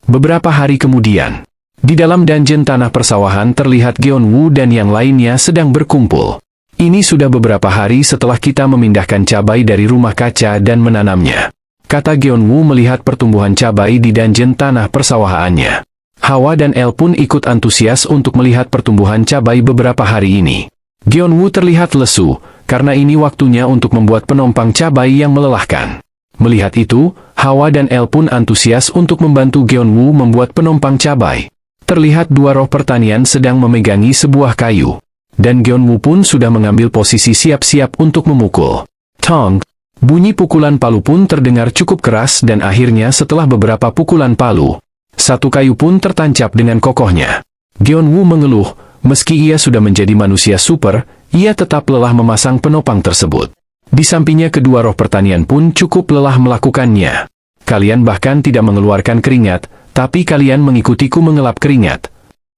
Beberapa hari kemudian, di dalam dungeon tanah persawahan terlihat Geon-woo dan yang lainnya sedang berkumpul. Ini sudah beberapa hari setelah kita memindahkan cabai dari rumah kaca dan menanamnya, kata Geon-woo melihat pertumbuhan cabai di dungeon tanah persawahannya. Hawa dan El pun ikut antusias untuk melihat pertumbuhan cabai beberapa hari ini. Geon-woo terlihat lesu, karena ini waktunya untuk membuat penompang cabai yang melelahkan. Melihat itu, Hawa dan El pun antusias untuk membantu Geon-woo membuat penompang cabai. Terlihat dua roh pertanian sedang memegangi sebuah kayu. Dan Geon-woo pun sudah mengambil posisi siap-siap untuk memukul. Tong! Bunyi pukulan palu pun terdengar cukup keras dan akhirnya setelah beberapa pukulan palu, satu kayu pun tertancap dengan kokohnya. Geon-woo mengeluh. Meski ia sudah menjadi manusia super, ia tetap lelah memasang penopang tersebut. Di sampingnya kedua roh pertanian pun cukup lelah melakukannya. Kalian bahkan tidak mengeluarkan keringat, tapi kalian mengikutiku mengelap keringat,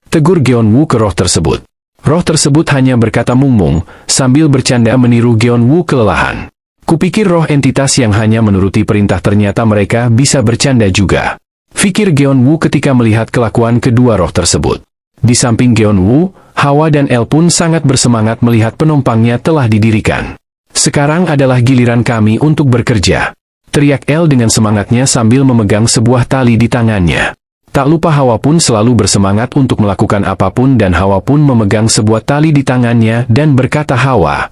tegur Geon-woo ke roh tersebut. Roh tersebut hanya berkata mung-mung, sambil bercanda meniru Geon-woo kelelahan. Kupikir roh entitas yang hanya menuruti perintah ternyata mereka bisa bercanda juga, pikir Geon-woo ketika melihat kelakuan kedua roh tersebut. Di samping Geon-woo, Hawa dan El pun sangat bersemangat melihat penompangnya telah didirikan. Sekarang adalah giliran kami untuk bekerja, teriak El dengan semangatnya sambil memegang sebuah tali di tangannya. Tak lupa Hawa pun selalu bersemangat untuk melakukan apapun dan Hawa pun memegang sebuah tali di tangannya dan berkata Hawa.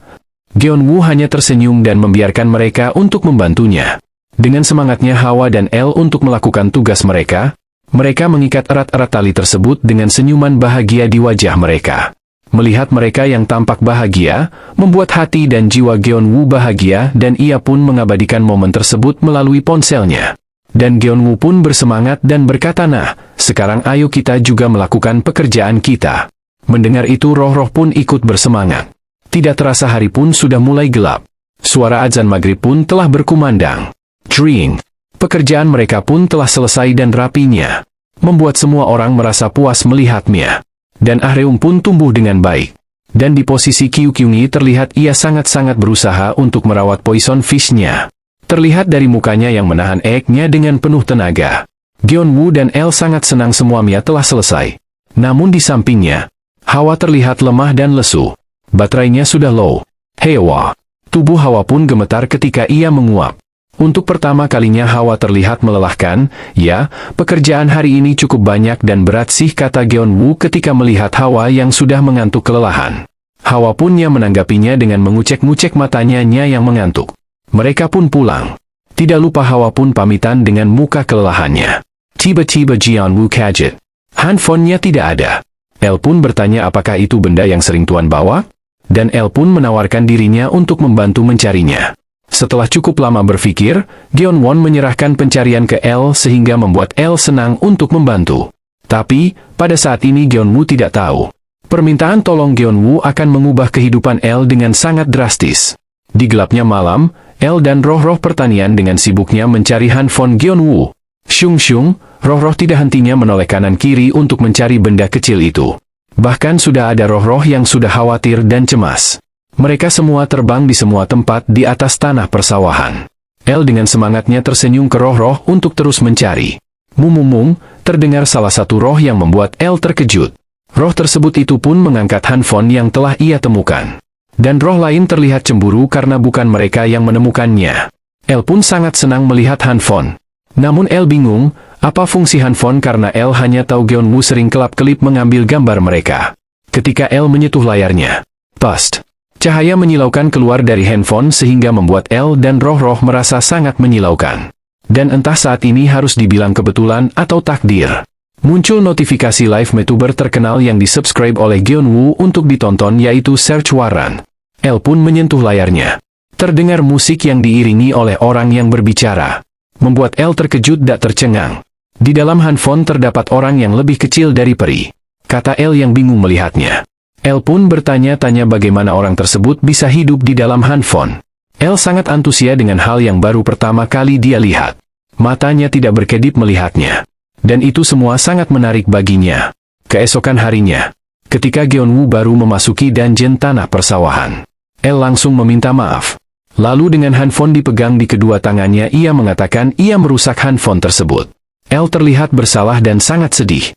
Geon-woo hanya tersenyum dan membiarkan mereka untuk membantunya. Dengan semangatnya Hawa dan El untuk melakukan tugas mereka, mereka mengikat erat-erat tali tersebut dengan senyuman bahagia di wajah mereka. Melihat mereka yang tampak bahagia, membuat hati dan jiwa Geon-woo bahagia dan ia pun mengabadikan momen tersebut melalui ponselnya. Dan Geon-woo pun bersemangat dan berkata, nah, sekarang ayo kita juga melakukan pekerjaan kita. Mendengar itu roh-roh pun ikut bersemangat. Tidak terasa hari pun sudah mulai gelap. Suara azan maghrib pun telah berkumandang. Dring! Pekerjaan mereka pun telah selesai dan rapinya, membuat semua orang merasa puas melihatnya. Dan Ahreum pun tumbuh dengan baik. Dan di posisi Kyukyungi terlihat ia sangat-sangat berusaha untuk merawat poison fish-nya. Terlihat dari mukanya yang menahan egg-nya dengan penuh tenaga. Geon-woo dan El sangat senang semuanya telah selesai. Namun di sampingnya, Hawa terlihat lemah dan lesu. Baterainya sudah low. Hewa! Tubuh Hawa pun gemetar ketika ia menguap. Untuk pertama kalinya Hawa terlihat melelahkan. Ya, pekerjaan hari ini cukup banyak dan berat sih, kata Geon-woo ketika melihat Hawa yang sudah mengantuk kelelahan. Hawa pun yang menanggapinya dengan mengucek-ngucek matanya yang mengantuk. Mereka pun pulang. Tidak lupa Hawa pun pamitan dengan muka kelelahannya. Tiba-tiba Geon-woo kaget. Handphonenya tidak ada. El pun bertanya apakah itu benda yang sering Tuan bawa? Dan El pun menawarkan dirinya untuk membantu mencarinya. Setelah cukup lama berpikir, Geon-won menyerahkan pencarian ke El sehingga membuat El senang untuk membantu. Tapi, pada saat ini Geon-woo tidak tahu. Permintaan tolong Geon-woo akan mengubah kehidupan El dengan sangat drastis. Di gelapnya malam, El dan roh-roh pertanian dengan sibuknya mencari handphone Geon-woo. Syung-syung, roh-roh tidak hentinya menoleh kanan kiri untuk mencari benda kecil itu. Bahkan sudah ada roh-roh yang sudah khawatir dan cemas. Mereka semua terbang di semua tempat di atas tanah persawahan. El dengan semangatnya tersenyum ke roh-roh untuk terus mencari. Mumung, terdengar salah satu roh yang membuat El terkejut. Roh tersebut itu pun mengangkat handphone yang telah ia temukan. Dan roh lain terlihat cemburu karena bukan mereka yang menemukannya. El pun sangat senang melihat handphone. Namun El bingung, apa fungsi handphone karena El hanya tahu Geon-woo sering kelap-kelip mengambil gambar mereka. Ketika El menyentuh layarnya, past! Cahaya menyilaukan keluar dari handphone sehingga membuat El dan roh-roh merasa sangat menyilaukan. Dan entah saat ini harus dibilang kebetulan atau takdir. Muncul notifikasi live YouTuber terkenal yang disubscribe oleh Geon-woo untuk ditonton yaitu Search Warren. El pun menyentuh layarnya. Terdengar musik yang diiringi oleh orang yang berbicara. Membuat El terkejut dan tercengang. Di dalam handphone terdapat orang yang lebih kecil dari peri. Kata El yang bingung melihatnya. El pun bertanya-tanya bagaimana orang tersebut bisa hidup di dalam handphone. El sangat antusias dengan hal yang baru pertama kali dia lihat. Matanya tidak berkedip melihatnya. Dan itu semua sangat menarik baginya. Keesokan harinya, ketika Geon-woo baru memasuki dungeon tanah persawahan, El langsung meminta maaf. Lalu dengan handphone dipegang di kedua tangannya ia mengatakan ia merusak handphone tersebut. El terlihat bersalah dan sangat sedih.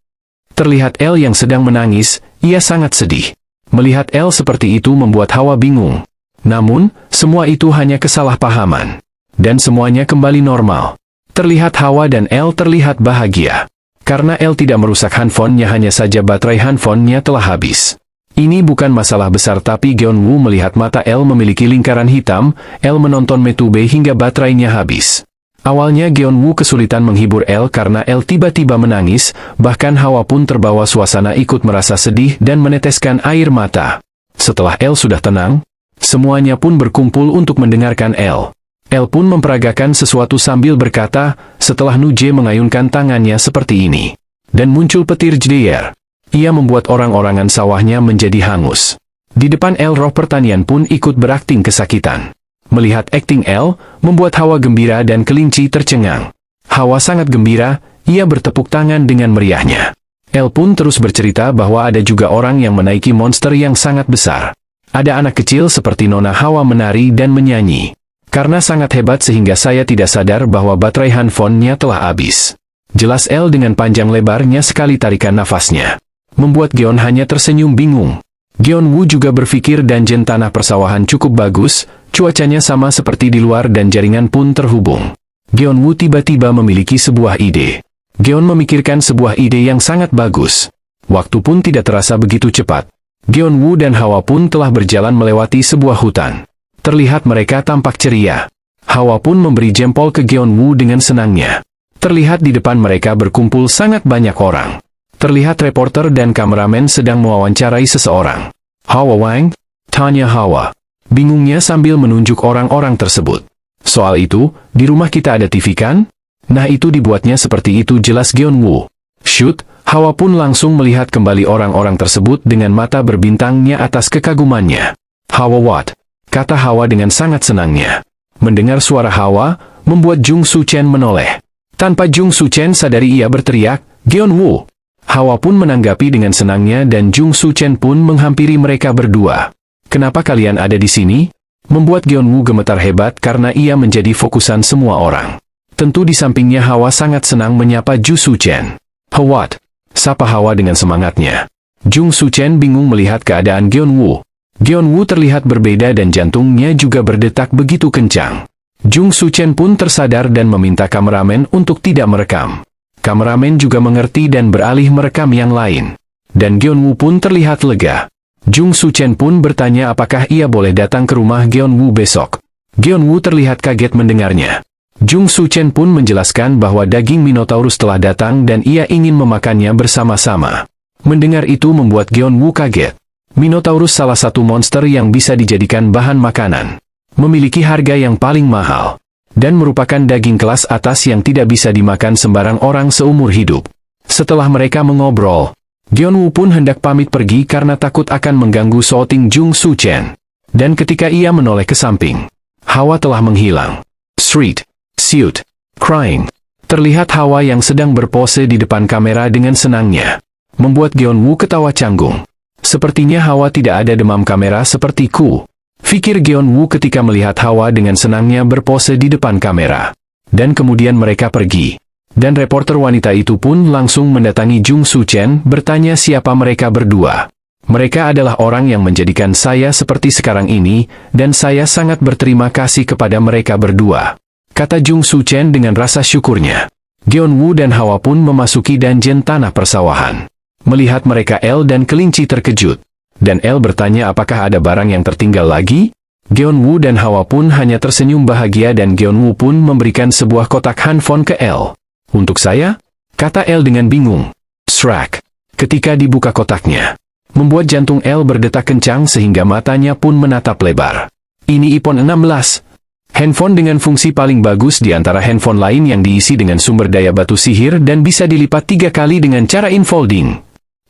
Terlihat El yang sedang menangis, ia sangat sedih. Melihat El seperti itu membuat Hawa bingung. Namun, semua itu hanya kesalahpahaman. Dan semuanya kembali normal. Terlihat Hawa dan El terlihat bahagia. Karena El tidak merusak handphonenya, hanya saja baterai handphonenya telah habis. Ini bukan masalah besar, tapi Geon-woo melihat mata El memiliki lingkaran hitam, El menonton Metube hingga baterainya habis. Awalnya Geon-woo kesulitan menghibur El karena El tiba-tiba menangis, bahkan Hawa pun terbawa suasana ikut merasa sedih dan meneteskan air mata. Setelah El sudah tenang, semuanya pun berkumpul untuk mendengarkan El. El pun memperagakan sesuatu sambil berkata, setelah Nuje mengayunkan tangannya seperti ini. Dan muncul petir Jdeer. Ia membuat orang-orangan sawahnya menjadi hangus. Di depan El, roh pertanian pun ikut berakting kesakitan. Melihat akting El, membuat Hawa gembira dan kelinci tercengang. Hawa sangat gembira, ia bertepuk tangan dengan meriahnya. El pun terus bercerita bahwa ada juga orang yang menaiki monster yang sangat besar. Ada anak kecil seperti Nona Hawa menari dan menyanyi. Karena sangat hebat sehingga saya tidak sadar bahwa baterai handphonenya telah habis. Jelas El dengan panjang lebarnya sekali tarikan nafasnya. Membuat Geon hanya tersenyum bingung. Geon-woo juga berpikir dungeon tanah persawahan cukup bagus, cuacanya sama seperti di luar dan jaringan pun terhubung. Geon-woo tiba-tiba memiliki sebuah ide. Geon memikirkan sebuah ide yang sangat bagus. Waktu pun tidak terasa begitu cepat. Geon-woo dan Hawa pun telah berjalan melewati sebuah hutan. Terlihat mereka tampak ceria. Hawa pun memberi jempol ke Geon-woo dengan senangnya. Terlihat di depan mereka berkumpul sangat banyak orang. Terlihat reporter dan kameramen sedang mewawancarai seseorang. Hawa Wang? Tanya Hawa. Bingungnya sambil menunjuk orang-orang tersebut. Soal itu, di rumah kita ada TV kan? Nah itu dibuatnya seperti itu, jelas Geon-woo. Shoot, Hawa pun langsung melihat kembali orang-orang tersebut dengan mata berbintangnya atas kekagumannya. Hawa what? Kata Hawa dengan sangat senangnya. Mendengar suara Hawa, membuat Jung Su-chen menoleh. Tanpa Jung Su-chen sadari ia berteriak, Geon-woo. Hawa pun menanggapi dengan senangnya dan Jung Su-chen pun menghampiri mereka berdua. Kenapa kalian ada di sini? Membuat Geon-woo gemetar hebat karena ia menjadi fokusan semua orang. Tentu di sampingnya Hawa sangat senang menyapa Jung Su-chen. What? Sapa Hawa dengan semangatnya. Jung Su-chen bingung melihat keadaan Geon-woo. Geon-woo terlihat berbeda dan jantungnya juga berdetak begitu kencang. Jung Su-chen pun tersadar dan meminta kameramen untuk tidak merekam. Kameramen juga mengerti dan beralih merekam yang lain. Dan Geon-woo pun terlihat lega. Jung Su-chen pun bertanya apakah ia boleh datang ke rumah Geon-woo besok. Geon-woo terlihat kaget mendengarnya. Jung Su-chen pun menjelaskan bahwa daging Minotaurus telah datang dan ia ingin memakannya bersama-sama. Mendengar itu membuat Geon-woo kaget. Minotaurus salah satu monster yang bisa dijadikan bahan makanan. Memiliki harga yang paling mahal. Dan merupakan daging kelas atas yang tidak bisa dimakan sembarang orang seumur hidup. Setelah mereka mengobrol, Geon-woo pun hendak pamit pergi karena takut akan mengganggu shooting Jung Su-chen. Dan ketika ia menoleh ke samping, Hawa telah menghilang. Street, suit, crying. Terlihat Hawa yang sedang berpose di depan kamera dengan senangnya. Membuat Geon-woo ketawa canggung. Sepertinya Hawa tidak ada demam kamera sepertiku. Fikir Geon-woo ketika melihat Hawa dengan senangnya berpose di depan kamera. Dan kemudian mereka pergi. Dan reporter wanita itu pun langsung mendatangi Jung Su-chen bertanya siapa mereka berdua. Mereka adalah orang yang menjadikan saya seperti sekarang ini, dan saya sangat berterima kasih kepada mereka berdua. Kata Jung Su-chen dengan rasa syukurnya. Geon-woo dan Hawa pun memasuki dungeon tanah persawahan. Melihat mereka El dan kelinci terkejut. Dan El bertanya apakah ada barang yang tertinggal lagi? Geon-woo dan Hawa pun hanya tersenyum bahagia dan Geon-woo pun memberikan sebuah kotak handphone ke El. Untuk saya? Kata El dengan bingung. Srak. Ketika dibuka kotaknya. Membuat jantung El berdetak kencang sehingga matanya pun menatap lebar. Ini iPhone 16. Handphone dengan fungsi paling bagus di antara handphone lain yang diisi dengan sumber daya batu sihir dan bisa dilipat 3 kali dengan cara infolding.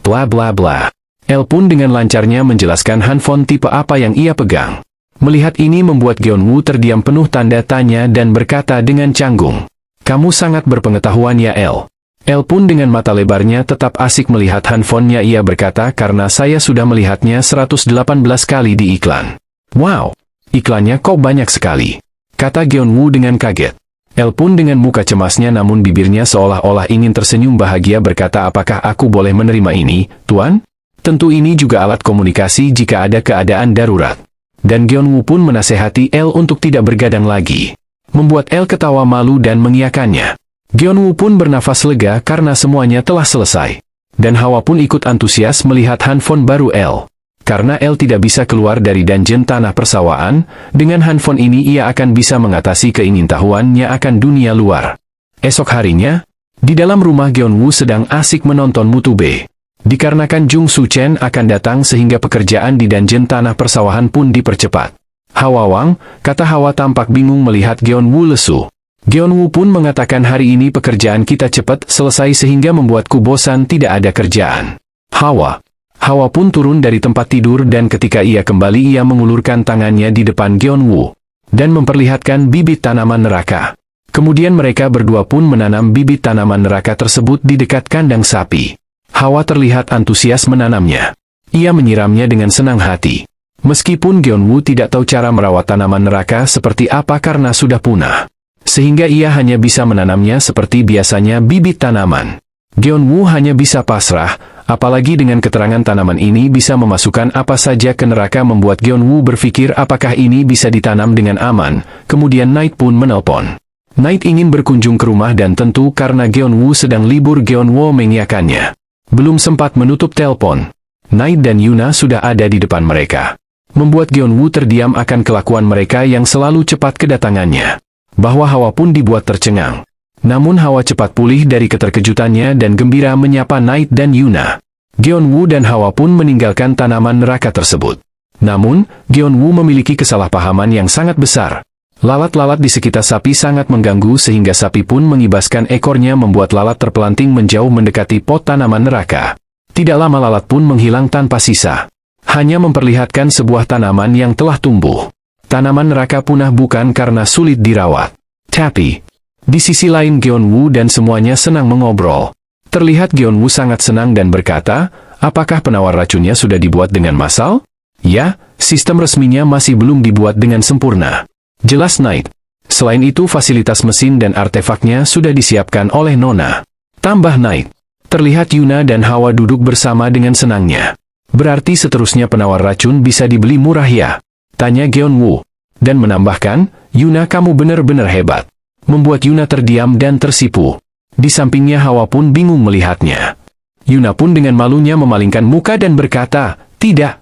Bla bla bla. El pun dengan lancarnya menjelaskan handphone tipe apa yang ia pegang. Melihat ini membuat Geon-woo terdiam penuh tanda tanya dan berkata dengan canggung. Kamu sangat berpengetahuan ya El. El pun dengan mata lebarnya tetap asik melihat handphonenya, ia berkata karena saya sudah melihatnya 118 kali di iklan. Wow, iklannya kok banyak sekali. Kata Geon-woo dengan kaget. El pun dengan muka cemasnya namun bibirnya seolah-olah ingin tersenyum bahagia berkata, apakah aku boleh menerima ini, Tuan? Tentu ini juga alat komunikasi jika ada keadaan darurat. Dan Gyeonwoo pun menasehati El untuk tidak bergadang lagi. Membuat El ketawa malu dan mengiyakannya. Gyeonwoo pun bernafas lega karena semuanya telah selesai. Dan Hawa pun ikut antusias melihat handphone baru El. Karena El tidak bisa keluar dari dungeon tanah persawahan, dengan handphone ini ia akan bisa mengatasi keingintahuannya akan dunia luar. Esok harinya, di dalam rumah Gyeonwoo sedang asik menonton Mutube. Dikarenakan Jung Soo Chen akan datang sehingga pekerjaan di dungeon tanah persawahan pun dipercepat. Hawa Wang, kata Hawa tampak bingung melihat Gyeonwoo lesu. Gyeonwoo pun mengatakan hari ini pekerjaan kita cepat selesai sehingga membuatku bosan tidak ada kerjaan. Hawa pun turun dari tempat tidur dan ketika ia kembali ia mengulurkan tangannya di depan Gyeonwoo dan memperlihatkan bibit tanaman neraka. Kemudian mereka berdua pun menanam bibit tanaman neraka tersebut di dekat kandang sapi. Hawa terlihat antusias menanamnya. Ia menyiramnya dengan senang hati. Meskipun Gyeonwoo tidak tahu cara merawat tanaman neraka seperti apa karena sudah punah. Sehingga ia hanya bisa menanamnya seperti biasanya bibit tanaman. Gyeonwoo hanya bisa pasrah, apalagi dengan keterangan tanaman ini bisa memasukkan apa saja ke neraka membuat Gyeonwoo berpikir apakah ini bisa ditanam dengan aman. Kemudian Night pun menelpon. Night ingin berkunjung ke rumah dan tentu karena Gyeonwoo sedang libur Gyeonwoo mengiyakannya. Belum sempat menutup telepon. Night dan Yuna sudah ada di depan mereka. Membuat Gyeonwoo terdiam akan kelakuan mereka yang selalu cepat kedatangannya. Bahwa Hawa pun dibuat tercengang. Namun Hawa cepat pulih dari keterkejutannya dan gembira menyapa Night dan Yuna. Gyeonwoo dan Hawa pun meninggalkan tanaman neraka tersebut. Namun, Gyeonwoo memiliki kesalahpahaman yang sangat besar. Lalat-lalat di sekitar sapi sangat mengganggu sehingga sapi pun mengibaskan ekornya membuat lalat terpelanting menjauh mendekati pot tanaman neraka. Tidak lama lalat pun menghilang tanpa sisa. Hanya memperlihatkan sebuah tanaman yang telah tumbuh. Tanaman neraka punah bukan karena sulit dirawat. Tapi, di sisi lain Gyeonwoo dan semuanya senang mengobrol. Terlihat Gyeonwoo sangat senang dan berkata, apakah penawar racunnya sudah dibuat dengan massal? Ya, sistem resminya masih belum dibuat dengan sempurna. Jelas Night. Selain itu fasilitas mesin dan artefaknya sudah disiapkan oleh Nona. Tambah Night. Terlihat Yuna dan Hawa duduk bersama dengan senangnya. Berarti seterusnya penawar racun bisa dibeli murah ya? Tanya Gyeonwoo. Dan menambahkan, Yuna kamu benar-benar hebat. Membuat Yuna terdiam dan tersipu. Di sampingnya Hawa pun bingung melihatnya. Yuna pun dengan malunya memalingkan muka dan berkata, tidak.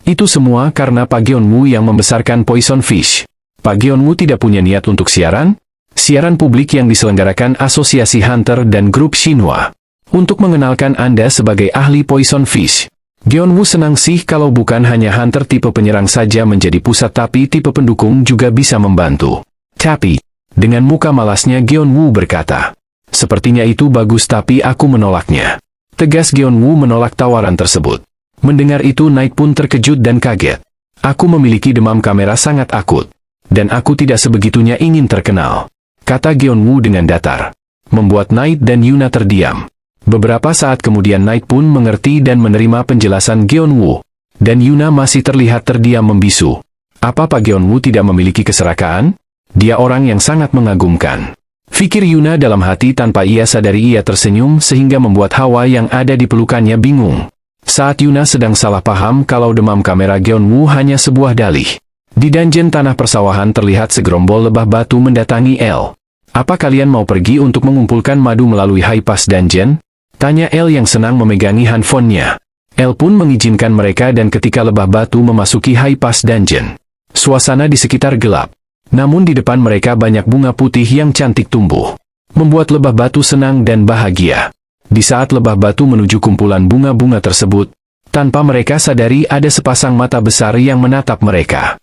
Itu semua karena Pak Gyeonwoo yang membesarkan Poison Fish. Pak Gyeonwoo tidak punya niat untuk siaran? Siaran publik yang diselenggarakan Asosiasi Hunter dan Grup Shinhwa. Untuk mengenalkan Anda sebagai ahli Poison Fish. Gyeonwoo senang sih kalau bukan hanya hunter tipe penyerang saja menjadi pusat tapi tipe pendukung juga bisa membantu. Tapi, dengan muka malasnya Gyeonwoo berkata, sepertinya itu bagus tapi aku menolaknya. Tegas Gyeonwoo menolak tawaran tersebut. Mendengar itu Night pun terkejut dan kaget. Aku memiliki demam kamera sangat akut. Dan aku tidak sebegitunya ingin terkenal. Kata Gyeonwoo dengan datar. Membuat Night dan Yuna terdiam. Beberapa saat kemudian Night pun mengerti dan menerima penjelasan Gyeonwoo. Dan Yuna masih terlihat terdiam membisu. Apa Pak Gyeonwoo tidak memiliki keserakaan? Dia orang yang sangat mengagumkan. Fikir Yuna dalam hati tanpa ia sadari ia tersenyum sehingga membuat Hawa yang ada di pelukannya bingung. Saat Yuna sedang salah paham kalau demam kamera Gyeonwoo hanya sebuah dalih. Di dungeon tanah persawahan terlihat segerombol lebah batu mendatangi El. Apa kalian mau pergi untuk mengumpulkan madu melalui High Pass Dungeon? Tanya El yang senang memegangi handphonenya. El pun mengizinkan mereka dan ketika lebah batu memasuki High Pass Dungeon. Suasana di sekitar gelap. Namun di depan mereka banyak bunga putih yang cantik tumbuh. Membuat lebah batu senang dan bahagia. Di saat lebah batu menuju kumpulan bunga-bunga tersebut, tanpa mereka sadari ada sepasang mata besar yang menatap mereka.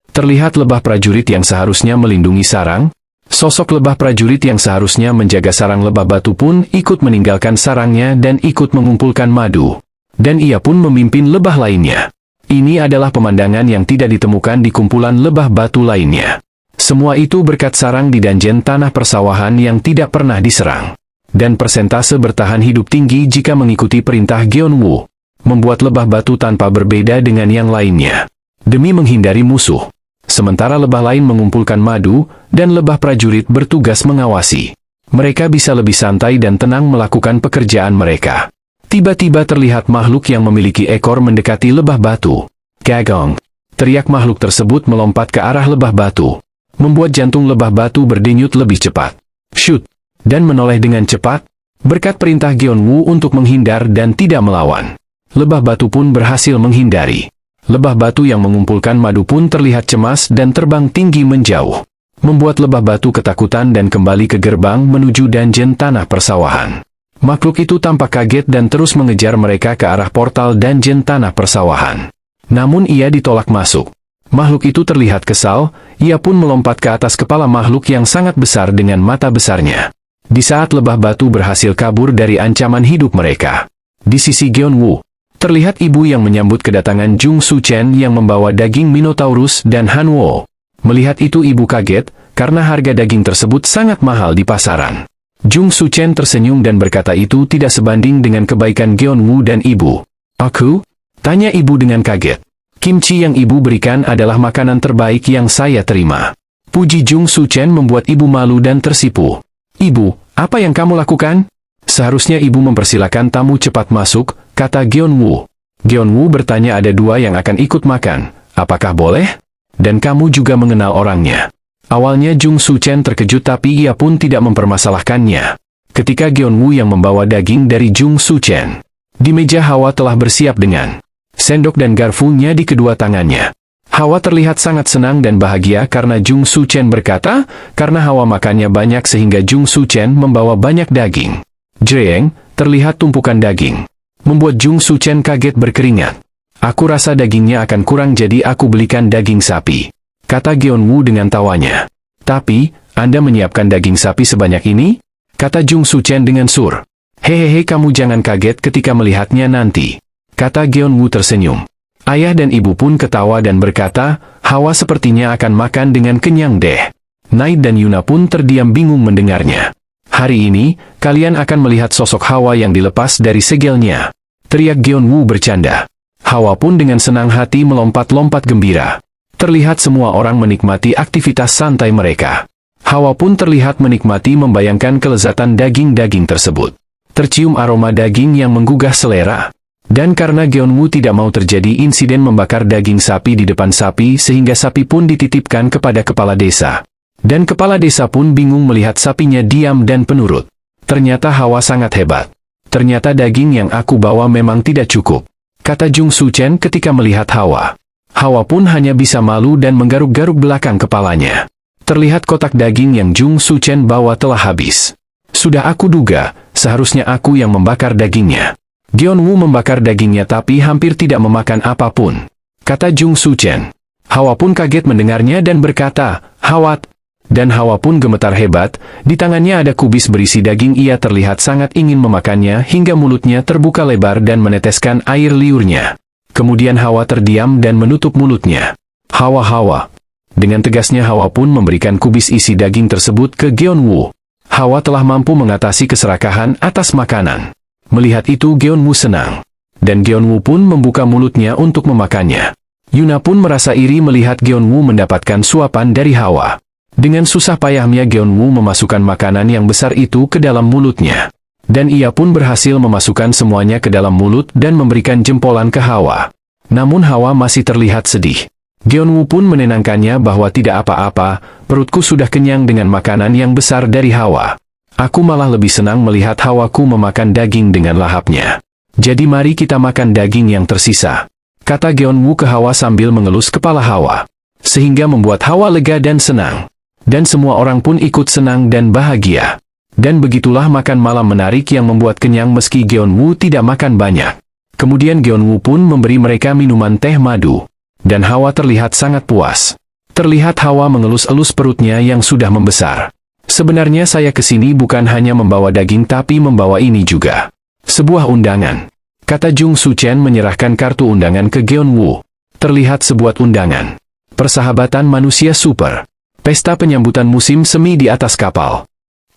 Terlihat lebah prajurit yang seharusnya melindungi sarang. Sosok lebah prajurit yang seharusnya menjaga sarang lebah batu pun ikut meninggalkan sarangnya dan ikut mengumpulkan madu. Dan ia pun memimpin lebah lainnya. Ini adalah pemandangan yang tidak ditemukan di kumpulan lebah batu lainnya. Semua itu berkat sarang di dungeon tanah persawahan yang tidak pernah diserang. Dan persentase bertahan hidup tinggi jika mengikuti perintah Gyeonwoo. Membuat lebah batu tanpa berbeda dengan yang lainnya. Demi menghindari musuh. Sementara lebah lain mengumpulkan madu, dan lebah prajurit bertugas mengawasi. Mereka bisa lebih santai dan tenang melakukan pekerjaan mereka. Tiba-tiba terlihat makhluk yang memiliki ekor mendekati lebah batu. Gagong! Teriak makhluk tersebut melompat ke arah lebah batu, membuat jantung lebah batu berdenyut lebih cepat. Shoot! Dan menoleh dengan cepat, berkat perintah Gyeonwoo untuk menghindar dan tidak melawan. Lebah batu pun berhasil menghindari. Lebah batu yang mengumpulkan madu pun terlihat cemas dan terbang tinggi menjauh, membuat lebah batu ketakutan dan kembali ke gerbang menuju dungeon tanah persawahan. Makhluk itu tampak kaget dan terus mengejar mereka ke arah portal dungeon tanah persawahan. Namun ia ditolak masuk. Makhluk itu terlihat kesal, ia pun melompat ke atas kepala makhluk yang sangat besar dengan mata besarnya. Di saat lebah batu berhasil kabur dari ancaman hidup mereka, di sisi Gyeonwoo, terlihat ibu yang menyambut kedatangan Jung Su-chen yang membawa daging Minotaurus dan Hanwoo. Melihat itu ibu kaget, karena harga daging tersebut sangat mahal di pasaran. Jung Su-chen tersenyum dan berkata itu tidak sebanding dengan kebaikan Gyeonwoo dan ibu. Aku? Tanya ibu dengan kaget. Kimchi yang ibu berikan adalah makanan terbaik yang saya terima. Puji Jung Su-chen membuat ibu malu dan tersipu. Ibu, apa yang kamu lakukan? Seharusnya ibu mempersilakan tamu cepat masuk, kata Gyeonwoo. Gyeonwoo bertanya ada dua yang akan ikut makan. Apakah boleh? Dan kamu juga mengenal orangnya. Awalnya Jung Su-chen terkejut tapi ia pun tidak mempermasalahkannya. Ketika Gyeonwoo yang membawa daging dari Jung Su-chen, di meja Hawa telah bersiap dengan sendok dan garfunya di kedua tangannya. Hawa terlihat sangat senang dan bahagia karena Jung Su-chen berkata, karena Hawa makannya banyak sehingga Jung Su-chen membawa banyak daging. Jreng, terlihat tumpukan daging, membuat Jung Su-chen kaget berkeringat. Aku rasa dagingnya akan kurang jadi aku belikan daging sapi, kata Gyeonwoo dengan tawanya. Tapi, Anda menyiapkan daging sapi sebanyak ini? Kata Jung Su-chen dengan sur. Hehehe kamu jangan kaget ketika melihatnya nanti, kata Gyeonwoo tersenyum. Ayah dan ibu pun ketawa dan berkata, Hawa sepertinya akan makan dengan kenyang deh. Night dan Yuna pun terdiam bingung mendengarnya. Hari ini, kalian akan melihat sosok Hawa yang dilepas dari segelnya, teriak Gyeonwoo bercanda. Hawa pun dengan senang hati melompat-lompat gembira. Terlihat semua orang menikmati aktivitas santai mereka. Hawa pun terlihat menikmati membayangkan kelezatan daging-daging tersebut. Tercium aroma daging yang menggugah selera. Dan karena Gyeonwoo tidak mau terjadi insiden membakar daging sapi di depan sapi sehingga sapi pun dititipkan kepada kepala desa. Dan kepala desa pun bingung melihat sapinya diam dan penurut. Ternyata Hawa sangat hebat. Ternyata daging yang aku bawa memang tidak cukup, kata Jung Su-chen ketika melihat Hawa. Hawa pun hanya bisa malu dan menggaruk-garuk belakang kepalanya. Terlihat kotak daging yang Jung Su-chen bawa telah habis. Sudah aku duga, seharusnya aku yang membakar dagingnya. Gyeonwoo membakar dagingnya tapi hampir tidak memakan apapun, kata Jung Su-chen. Hawa pun kaget mendengarnya dan berkata, Hawat. Dan Hawa pun gemetar hebat, di tangannya ada kubis berisi daging ia terlihat sangat ingin memakannya hingga mulutnya terbuka lebar dan meneteskan air liurnya. Kemudian Hawa terdiam dan menutup mulutnya. Hawa. Dengan tegasnya Hawa pun memberikan kubis isi daging tersebut ke Gyeonwoo. Hawa telah mampu mengatasi keserakahan atas makanan. Melihat itu Gyeonwoo senang. Dan Gyeonwoo pun membuka mulutnya untuk memakannya. Yuna pun merasa iri melihat Gyeonwoo mendapatkan suapan dari Hawa. Dengan susah payahnya Gyeonwoo memasukkan makanan yang besar itu ke dalam mulutnya. Dan ia pun berhasil memasukkan semuanya ke dalam mulut dan memberikan jempolan ke Hawa. Namun Hawa masih terlihat sedih. Gyeonwoo pun menenangkannya bahwa tidak apa-apa, perutku sudah kenyang dengan makanan yang besar dari Hawa. Aku malah lebih senang melihat Hawaku memakan daging dengan lahapnya. Jadi mari kita makan daging yang tersisa, kata Gyeonwoo ke Hawa sambil mengelus kepala Hawa. Sehingga membuat Hawa lega dan senang. Dan semua orang pun ikut senang dan bahagia. Dan begitulah makan malam menarik yang membuat kenyang meski Gyeonwoo tidak makan banyak. Kemudian Gyeonwoo pun memberi mereka minuman teh madu. Dan Hawa terlihat sangat puas. Terlihat Hawa mengelus-elus perutnya yang sudah membesar. Sebenarnya saya kesini bukan hanya membawa daging tapi membawa ini juga. Sebuah undangan, kata Jung Su-chen menyerahkan kartu undangan ke Gyeonwoo. Terlihat sebuah undangan. Persahabatan manusia super. Pesta penyambutan musim semi di atas kapal.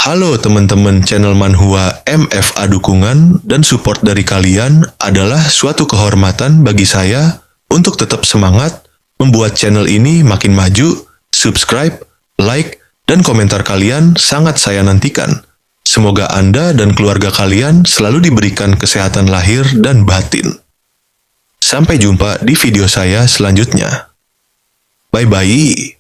Halo teman-teman channel Manhwa, MFA dukungan dan support dari kalian adalah suatu kehormatan bagi saya untuk tetap semangat membuat channel ini makin maju. Subscribe, like, dan komentar kalian sangat saya nantikan. Semoga Anda dan keluarga kalian selalu diberikan kesehatan lahir dan batin. Sampai jumpa di video saya selanjutnya. Bye-bye.